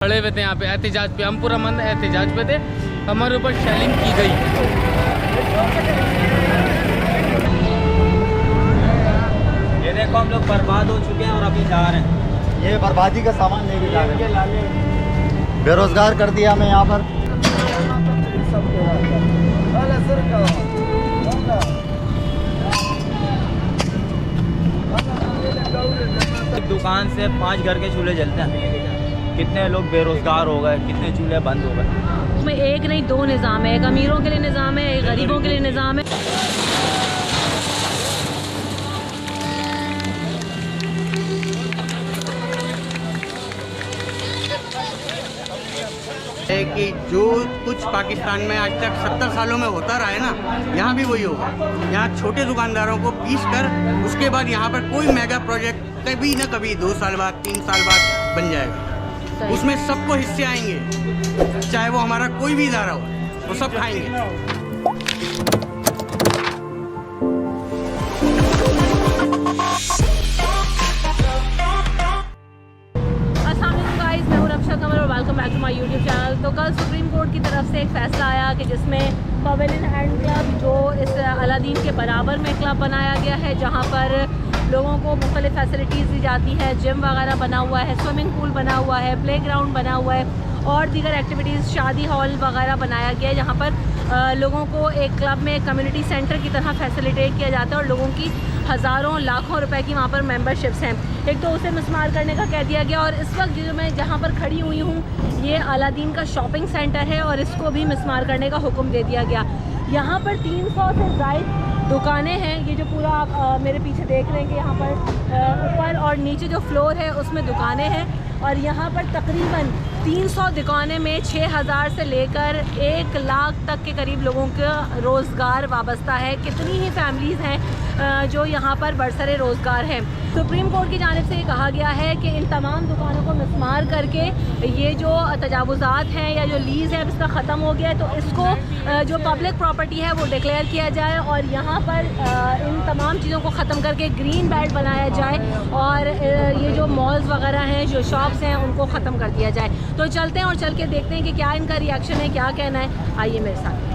खड़े हुए थे यहाँ पे एहतजाज पे, हम पूरा मंद एहतजाज पे थे, हमारे ऊपर शेलिंग की गई। ये देखो हम लोग बर्बाद हो चुके हैं और अभी जा रहे हैं। ये बर्बादी का सामान लेके जा रहे हैं। बेरोजगार कर दिया हमें यहाँ पर। दुकान से 5 घर के चूल्हे जलते हैं, कितने लोग बेरोजगार हो गए, कितने चूल्हे बंद हो गए। में एक नहीं दो निज़ाम है, एक अमीरों के लिए निज़ाम है, एक गरीबों के लिए निज़ाम है। कि जो कुछ पाकिस्तान में आज तक 70 सालों में होता रहा है ना, यहाँ भी वही होगा। यहाँ छोटे दुकानदारों को पीस कर उसके बाद यहाँ पर कोई मेगा प्रोजेक्ट कभी न कभी 2 साल बाद 3 साल बाद बन जाएगा। उसमें सबको हिस्से आएंगे, चाहे वो हमारा कोई भी इदारा हो, वो सब खाएंगे। Welcome back to my YouTube channel. तो कल सुप्रीम कोर्ट की तरफ से एक फ़ैसला आया कि जिसमें पवेलियन हैंड क्लब जो इस अलादीन के बराबर में क्लब बनाया गया है, जहां पर लोगों को मुख्तलिफ फैसिलिटीज़ दी जाती है। जिम वगैरह बना हुआ है, स्विमिंग पूल बना हुआ है, प्लेग्राउंड बना हुआ है और दीगर एक्टिविटीज़, शादी हॉल वगैरह बनाया गया है, जहाँ पर लोगों को एक क्लब में कम्युनिटी सेंटर की तरह फैसिलिटेट किया जाता है और लोगों की हज़ारों लाखों रुपए की वहाँ पर मेंबरशिप्स हैं। एक तो उसे मिसमार करने का कह दिया गया और इस वक्त जो मैं जहाँ पर खड़ी हुई हूँ ये अलादीन का शॉपिंग सेंटर है और इसको भी मिसमार करने का हुक्म दे दिया गया। यहाँ पर 300 से ज़ायद दुकानें हैं। ये जो पूरा आप मेरे पीछे देख रहे हैं कि यहाँ पर ऊपर और नीचे जो फ्लोर है उसमें दुकानें हैं और यहाँ पर तकरीबन 300 दुकानें में 6000 से लेकर 1 लाख तक के करीब लोगों का रोज़गार वाबस्ता है। कितनी ही फैमिलीज़ हैं जो यहाँ पर बरसरे रोज़गार हैं। सुप्रीम कोर्ट की जानिब से ये कहा गया है कि इन तमाम दुकानों को मिसमार करके ये जो तजावुज़ात हैं या जो लीज़ है इसका ख़त्म हो गया है, तो इसको जो पब्लिक प्रॉपर्टी है वो डिक्लेयर किया जाए और यहाँ पर इन तमाम चीज़ों को ख़त्म करके ग्रीन बेल्ट बनाया जाए और ये जो मॉल्स वगैरह हैं, जो शॉप्स हैं, उनको ख़त्म कर दिया जाए। तो चलते हैं और चल के देखते हैं कि क्या इनका रिएक्शन है, क्या कहना है। आइए मेरे साथ।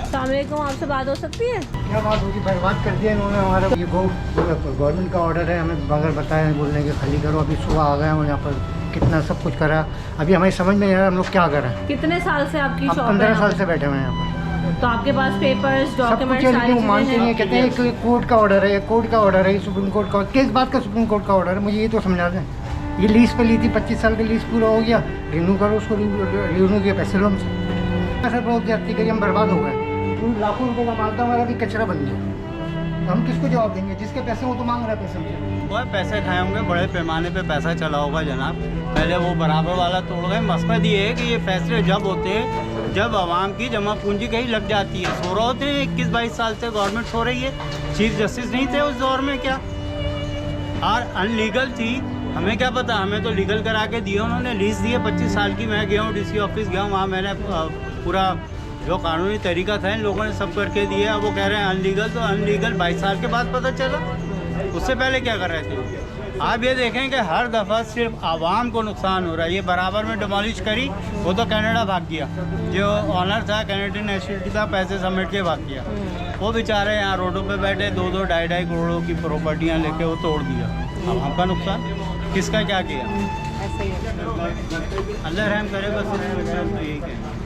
अस्सलामुअलैकुम, आपसे बात हो सकती है? क्या बात होगी, बर्बाद कर दिया इन्होंने हमारा। ये गवर्नमेंट का ऑर्डर है, हमें बगैर बताए बोलने के खाली करो। अभी सुबह आ गए और यहाँ पर कितना सब कुछ करा, अभी हमें समझ में नहीं आ रहा हम लोग क्या करें। कितने साल से आपकी शॉप है? 15 साल से बैठे हुए हैं यहाँ पर। तो आपके पास पेपर्स, डॉक्यूमेंट्स सब कुछ मानते नहीं है, कहते हैं कि कोर्ट का ऑर्डर है, कोर्ट का ऑर्डर है, सुप्रीम कोर्ट का। किस बात का सुप्रीम कोर्ट का ऑर्डर है, मुझे ये तो समझा दें। ये लीज पे ली थी, 25 साल की लीज पूरा हो गया, रिन्यू करो उसको, रिन्यू के पैसे लो हमसे। ऐसा बहुत जाती करिए, हम बर्बाद हो गए। लाखों रुपए का माल था हमारा, भी कचरा बन गया। हम किसको जवाब देंगे? जिसके पैसे वो तो मांग रहा है पैसे हमसे। वो पैसे खाए होंगे, बड़े पैमाने पे पैसा चला होगा जनाब। पहले वो बराबर वाला तोड़ गए। मकसद ये है कि ये फैसले जब होते हैं जब आवाम की जमा पूंजी कहीं लग जाती है। सो रहे होते हैं 21-22 साल से गवर्नमेंट सो रही है। चीफ जस्टिस नहीं थे उस दौर में क्या, और अनलीगल थी। हमें क्या पता, हमें तो लीगल करा के दिए उन्होंने। लीज दी है 25 साल की। मैं गया हूँ DC ऑफिस गया हूँ, वहाँ मैंने पूरा जो कानूनी तरीका था इन लोगों ने सब करके दिए। अब वो कह रहे हैं अनलीगल, तो अनलीगल 22 साल के बाद पता चला। उससे पहले क्या कर रहे थे? आप ये देखें कि हर दफ़ा सिर्फ आवाम को नुकसान हो रहा है। ये बराबर में डिमोलिश करी, वो तो कनाडा भाग गया। जो ऑनर था, कैनेडियन नेशनलिटी था, पैसे समेट के भाग गया। वो बेचारे यहाँ रोडों पे बैठे 2-2, 2.5 करोड़ों की प्रॉपर्टियाँ लेके वो तोड़ दिया। अब हमका नुकसान किसका क्या किया? अल्लाह रहम करे बस, तो यही कहें।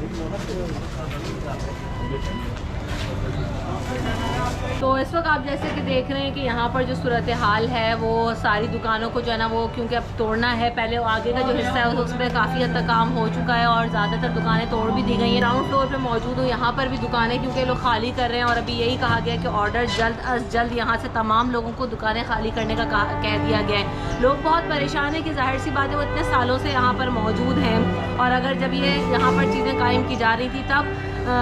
तो इस वक्त आप जैसे कि देख रहे हैं कि यहाँ पर जो सूरत हाल है वो सारी दुकानों को जो है ना वो क्योंकि अब तोड़ना है, पहले आगे का जो हिस्सा है उसमें काफ़ी हद तक काम हो चुका है और ज़्यादातर दुकानें तोड़ भी दी गई हैं। ग्राउंड फ्लोर पे मौजूद हूँ, यहाँ पर भी दुकानें क्योंकि लोग खाली कर रहे हैं और अभी यही कहा गया कि ऑर्डर जल्द अज जल्द यहाँ से तमाम लोगों को दुकानें खाली करने का कह दिया गया है। लोग बहुत परेशान हैं कि जाहिर सी बात है वो इतने सालों से यहाँ पर मौजूद हैं और अगर जब ये यहाँ पर चीज़ें कायम की जा रही थी तब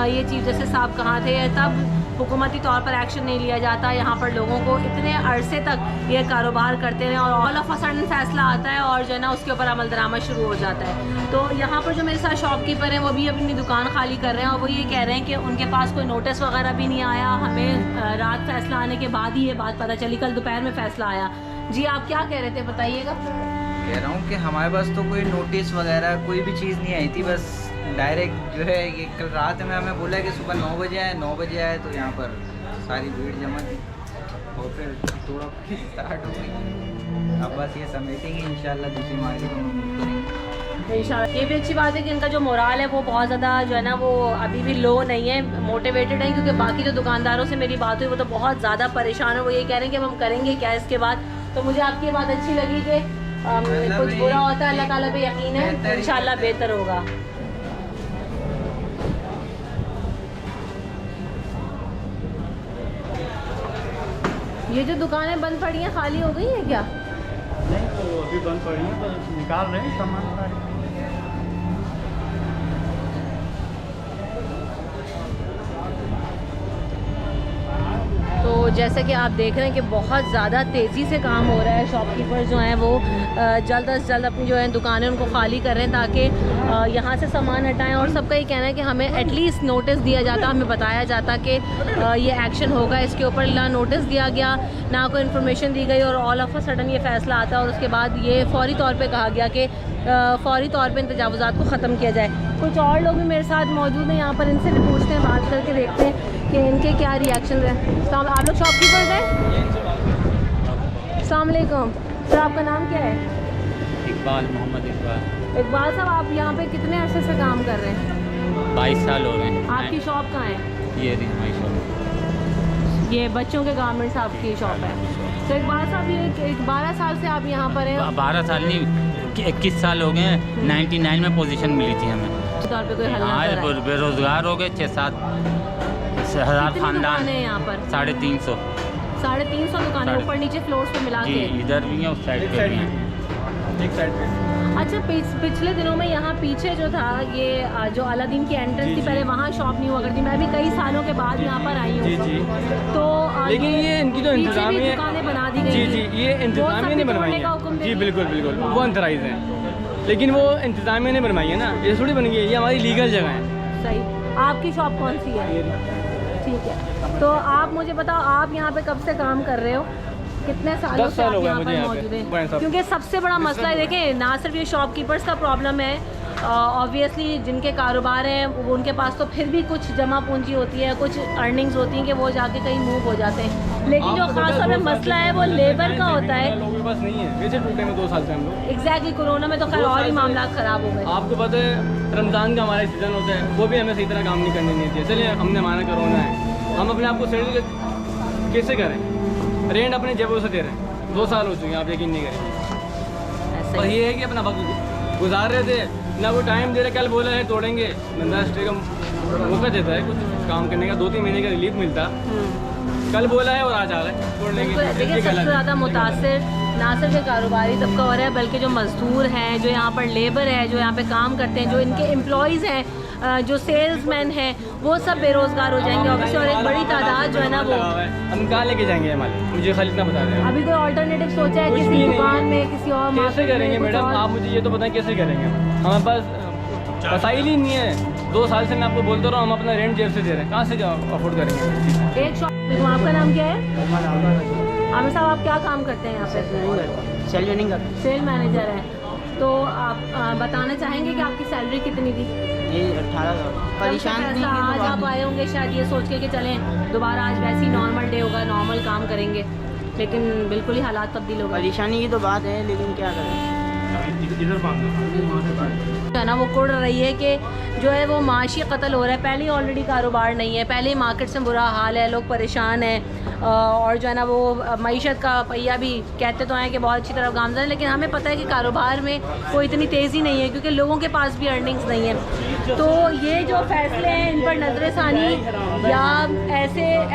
ये चीफ जस्टिस साहब कहाँ थे, तब हुकूमती तौर पर एक्शन नहीं लिया जाता। यहाँ पर लोगों को इतने अरसे तक ये कारोबार करते हैं और ऑल ऑफ अ सडन फैसला आता है और जो है ना उसके ऊपर अमल दरामद शुरू हो जाता है। तो यहाँ पर जो मेरे साथ शॉपकीपर हैं वो भी अपनी दुकान खाली कर रहे हैं और वो ये कह रहे हैं कि उनके पास कोई नोटिस वगैरह भी नहीं आया। हमें रात फैसला आने के बाद ही ये बात पता चली, कल दोपहर में फैसला आया। जी आप क्या कह रहे थे, बताइएगा। कह रहा हूँ कि हमारे पास तो कोई नोटिस वगैरह कोई भी चीज़ नहीं आई थी, बस डायरेक्ट जो है ये कल रात में हमें बोला कि सुबह 9 बजे आए, 9 बजे आए तो यहाँ पर सारी भीड़ जमा थी और फिर थोड़ा स्टार्ट हो गई। अब बस ये समेटेंगे इंशाल्लाह, दूसरी मार्केट करेंगे इंशाल्लाह। ये भी अच्छी बात है कि इनका जो मोराल है वो बहुत ज़्यादा जो है ना वो अभी भी लो नहीं है, मोटिवेटेड है। क्योंकि बाकी जो दुकानदारों से मेरी बात हुई वो तो बहुत ज़्यादा परेशान है। वो ये कह रहे हैं कि अब हम करेंगे क्या इसके बाद। तो मुझे आपकी बात अच्छी लगी कि कुछ बुरा होता है अल्लाह ताला पे यकीन है, इंशाल्लाह बेहतर होगा। ये जो दुकानें बंद पड़ी हैं खाली हो गई हैं क्या? नहीं तो अभी बंद पड़ी है, तो निकाल रहे हैं सामान सारे। तो जैसे कि आप देख रहे हैं कि बहुत ज़्यादा तेज़ी से काम हो रहा है। शॉपकीपर जो हैं वो जल्द अज जल्द अपनी जो है दुकानें उनको खाली कर रहे हैं ताकि यहाँ से सामान हटाएं। और सबका ये कहना है कि हमें एटलीस्ट नोटिस दिया जाता, हमें बताया जाता कि ये एक्शन होगा इसके ऊपर। ना नोटिस दिया गया, ना कोई इन्फॉर्मेशन दी गई और ऑल ऑफ अ सडन ये फ़ैसला आता और उसके बाद ये फौरी तौर पर कहा गया कि फौरी तौर पर इन तजावुज़ात को ख़त्म किया जाए। कुछ और लोग भी मेरे साथ मौजूद हैं यहाँ पर, इनसे भी पूछते हैं, बात करके देखते हैं कि इनके क्या रिएक्शन है। तो आप लोग शॉपकीपर हैं? अस्सलाम वालेकुम सर, आपका नाम क्या है? इकबाल, मोहम्मद इकबाल। इकबाल साहब, आप यहाँ पे कितने अरसे से काम कर रहे हैं? 22 साल हो गए हैं। आपकी शॉप कहाँ है? ये रही हमारी शॉप। ये बच्चों के गारमेंट्स आपकी शॉप है। तो इकबाल साहब, ये 12 साल से आप यहाँ पर हैं? 12 साल नहीं, 21 साल हो गए हैं। 99 में पोजीशन मिली थी हमें। तौर पे कोई हल ना कर रहा है। बेरोजगार हो गए 6-7 हज़ार कितनी खानदान दुकानें हैं यहाँ पर? 350। 350 दुकानें ऊपर नीचे फ्लोर्स पे मिला जी, के? इधर भी है उस साइड पे भी है। एक साइड पे। अच्छा, पिछले दिनों में यहाँ पीछे जो था ये जो अलादीन की एंट्रेंस थी, पहले वहाँ शॉप नहीं हुआ करती। मैं भी कई सालों के बाद यहाँ पर आई हूँ। तो लेकिन ये इनकी जो इंतजामिया दुकानें बना दी गई जी थी। जी, ये इंतजामिया नहीं बनवाई है जी, बिल्कुल बिल्कुल वो अनथराइज हैं, लेकिन वो इंतजामिया नहीं बनवाई है ना, ये थोड़ी बन गई है, ये हमारी लीगल जगह है। सही। आपकी शॉप कौन सी है? ठीक है, तो आप मुझे बताओ, आप यहाँ पे कब से काम कर रहे हो? कितने सालों 10 से साल आप हो गए यहाँ मुझे पर यहाँ मौजूद पे। हैं? क्योंकि सबसे बड़ा मसला है, देखें, ना सिर्फ ये शॉपकीपर्स का प्रॉब्लम है, ऑब्वियसली जिनके कारोबार हैं वो उनके पास तो फिर भी कुछ जमा पूंजी होती है, कुछ अर्निंग्स होती हैं कि वो जाके कहीं मूव हो जाते हैं। लेकिन जो खास तौर पे मसला है वो लेबर का होता है। लोगों के पास नहीं है, वैसे टूटे में 2 साल से हम लोग। एग्जैक्टली, कोरोना में तो खैर और ही मामला ख़राब हो गए। आपको पता है रमज़ान का हमारा सीज़न होता है, वो भी हमें सही तरह काम नहीं करने नहीं दिया। चलिए, हमने माना कोरोना है, हम अपने आप को सेटल कैसे करें? रेंट अपने जेबों से दे रहे हैं, 2 साल हो चुके हैं, आप यकीन नहीं करेंगे। और ये है कि अपना वक्त गुजार रहे थे, ना वो टाइम दे रहे। कल बोला है तोड़ेंगे, धंधा स्टे का मौका देता है कुछ काम करने का, 2-3 महीने का रिलीफ मिलता। कल बोला है और आज आ रहा है तोड़ने की। देखिए, सबसे ज़्यादा मुतासिर ना सिर्फ ये कारोबारी तबका हो रहा है, बल्कि जो मजदूर हैं, जो यहाँ पर लेबर है, जो यहाँ पे काम करते हैं, जो इनके एम्प्लॉयज़ हैं, जो सेल्समैन हैं, वो सब बेरोज़गार हो जाएंगे ऑब्वियसली। और एक बड़ी तादाद जो है ना वो हम कहाँ लेके जाएंगे हमारे, मुझे खाली इतना बता दें। अभी कोई ऑल्टरनेटिव सोचा है कुछ भी किसी नहीं। दुकान में, किसी और कैसे करेंगे मैडम? आप मुझे ये तो बताएं कैसे करेंगे? हमारे पास वसाइल ही नहीं है। 2 साल से मैं आपको बोलता रहा हूँ, हम अपना रेंट जेब से दे रहे हैं, कहाँ से अफोर्ड करेंगे? एक शॉप। आपका नाम क्या है? आमिर साहब, आप क्या काम करते हैं यहाँ पे? सेल रनिंग करते सेल मैनेजर हैं। तो आप बताना चाहेंगे कि आपकी सैलरी कितनी थी? हैं 18,000। परेशान नहीं आज आप आए होंगे शायद ये सोच के कि चलें दोबारा आज वैसे ही नॉर्मल डे होगा, नॉर्मल काम करेंगे, लेकिन बिल्कुल ही हालात तब्दील हो गए। परेशानी की तो बात है, लेकिन क्या करें। है ना, वो कुड़ रही है कि जो है वो माशी कत्ल हो रहा है। पहले ही ऑलरेडी कारोबार नहीं है, पहले ही मार्केट से बुरा हाल है, लोग परेशान हैं। और जो है ना वो मईशत का पहिया भी कहते तो हैं कि बहुत अच्छी तरफ गामज़न है, लेकिन हमें पता है कि कारोबार में कोई इतनी तेज़ी नहीं है क्योंकि लोगों के पास भी अर्निंग्स नहीं है। तो ये जो फ़ैसले हैं इन पर नज़रसानी या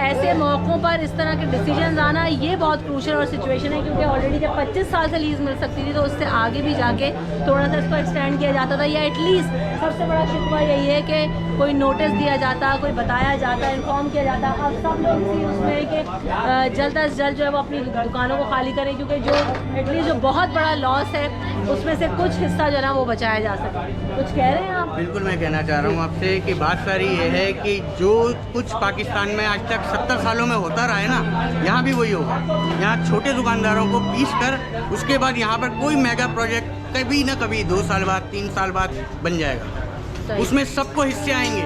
ऐसे मौक़ों पर इस तरह के डिसीजन आना, ये बहुत क्रूशल और सिचुएशन है, क्योंकि ऑलरेडी जब 25 साल से लीज़ मिल सकती थी तो उससे आगे भी भी जाके थोड़ा सा इसको एक्सटेंड किया जाता था, या एटलीस्ट सबसे बड़ा शिकवा यही है कि कोई नोटिस दिया जाता, कोई बताया जाता, इन्फॉर्म किया जाता। अब सब लोग इसी उसमें है कि जल्द अज जल्द जो है वो अपनी दुकानों को खाली करें, क्योंकि जो एटलीस्ट जो बहुत बड़ा लॉस है उसमें से कुछ हिस्सा जो है ना वो बचाया जा सके। कुछ कह रहे हैं आप? बिल्कुल, मैं कहना चाह रहा हूँ आपसे कि बात सारी ये है कि जो कुछ पाकिस्तान में आज तक 70 सालों में होता रहा है ना, यहाँ भी वही होगा। यहाँ छोटे दुकानदारों को पीस कर उसके बाद यहाँ पर कोई मेगा प्रोजेक्ट कभी ना कभी 2 साल बाद 3 साल बाद बन जाएगा। उसमें सबको हिस्से आएंगे,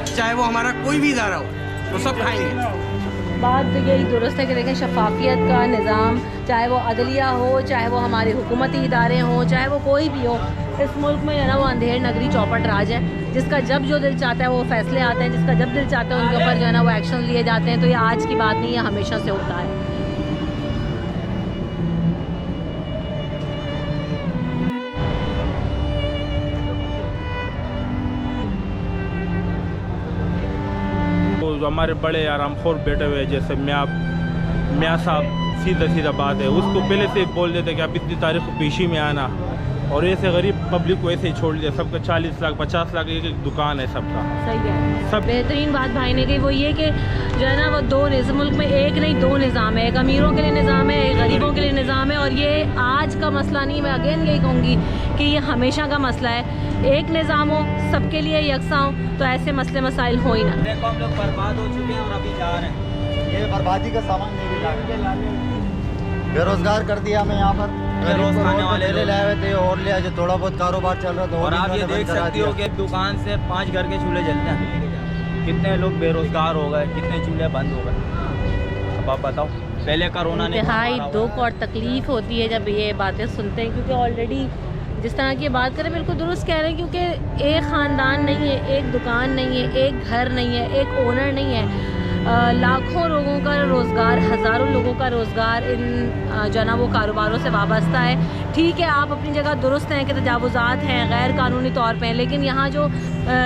चाहे वो हमारा कोई भी इदारा हो, वो सब खाएंगे। बात तो यही दुरुस्त है कि देखें शफाफियत का निज़ाम, चाहे वो अदलिया हो, चाहे वो हमारे हुकूमती इदारे हों, चाहे वो कोई भी हो, इस मुल्क में जो ना वो अंधेर नगरी चौपट राज है। जिसका जब जो दिल चाहता है वो फैसले आते हैं, जिसका जब दिल चाहता है उनके ऊपर जो है ना वो एक्शन लिए जाते हैं। तो ये आज की बात नहीं है, हमेशा से होता है। जो हमारे बड़े आरामखोर बैठे हुए जैसे मियाँ साहब, सीधा बात है, उसको पहले से बोल देते कि आप इतनी तारीख को पेशी में आना, और ऐसे गरीब पब्लिक को ऐसे ही छोड़ दिया। सबका 40 लाख 50 लाख एक दुकान है सबका। सही है। सब बेहतरीन बात भाई ने कही वो ये कि जो है ना वो दो मुल्क में एक नहीं 2 निज़ाम है। एक अमीरों के लिए निज़ाम है, एक गरीबों के लिए निज़ाम है। और ये आज का मसला नहीं, मैं अगेन यही कहूँगी कि ये हमेशा का मसला है। एक निज़ाम हो, सबके लिए यकसा हो, तो ऐसे मसले मसाइल हो ही ना। देखो हम लोग बर्बाद हो चुके हैं और अभी जा रहे हैं। ये बर्बादी का सामान नहीं ला, बेरोजगार कर दिया हमें यहाँ पर। रोज खाने वाले ले लाए हुए थे और लिया जो थोड़ा बहुत कारोबार चल रहा था। और आप ये देख सकते हो कि दुकान से 5 घर के चूल्हे जलते हैं। कितने लोग बेरोजगार हो गए, कितने चूल्हे बंद हो गए, अब आप बताओ। पहले कोरोना ने इंतहाई दुख और तकलीफ़ होती है जब ये बातें सुनते हैं, क्योंकि ऑलरेडी जिस तरह की बात करें बिल्कुल दुरुस्त कह रहे हैं। क्योंकि एक ख़ानदान नहीं है, एक दुकान नहीं है, एक घर नहीं है, एक ओनर नहीं है, लाखों लोगों का रोज़गार, हज़ारों लोगों का रोज़गार इन जो है ना वो कारोबारों से वाबस्ता है। ठीक है, आप अपनी जगह दुरुस्त हैं कि तजावुज़ात हैं गैर कानूनी तौर पे, लेकिन यहाँ जो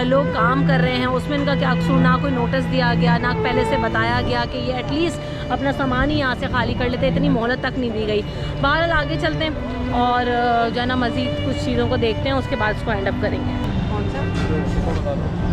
लोग काम कर रहे हैं उसमें इनका क्या कसूर? ना कोई नोटिस दिया गया, ना पहले से बताया गया कि ये एटलीस्ट अपना सामान ही यहाँ से खाली कर लेते, इतनी मोहलत तक नहीं दी गई। बहरहाल आगे चलते हैं और जो है ना मज़ीद कुछ चीज़ों को देखते हैं, उसके बाद इसको एंड अप करेंगे। कौन सा?